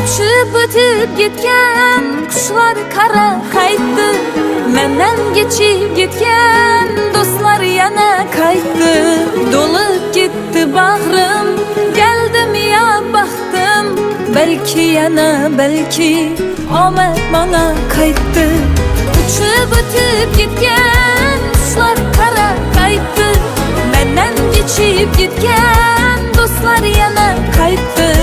Uçup ötüp gitken kuşlar kara kaytdı. Menden geçip gitken dostlar yana kaytdı. Dolup gitti bağrım, geldim ya baktım. Belki yana belki Ahmet bana kaytdı. Uçup ötüp gitken kuşlar kara kaytdı. Menden geçip gitken dostlar yana kaytdı.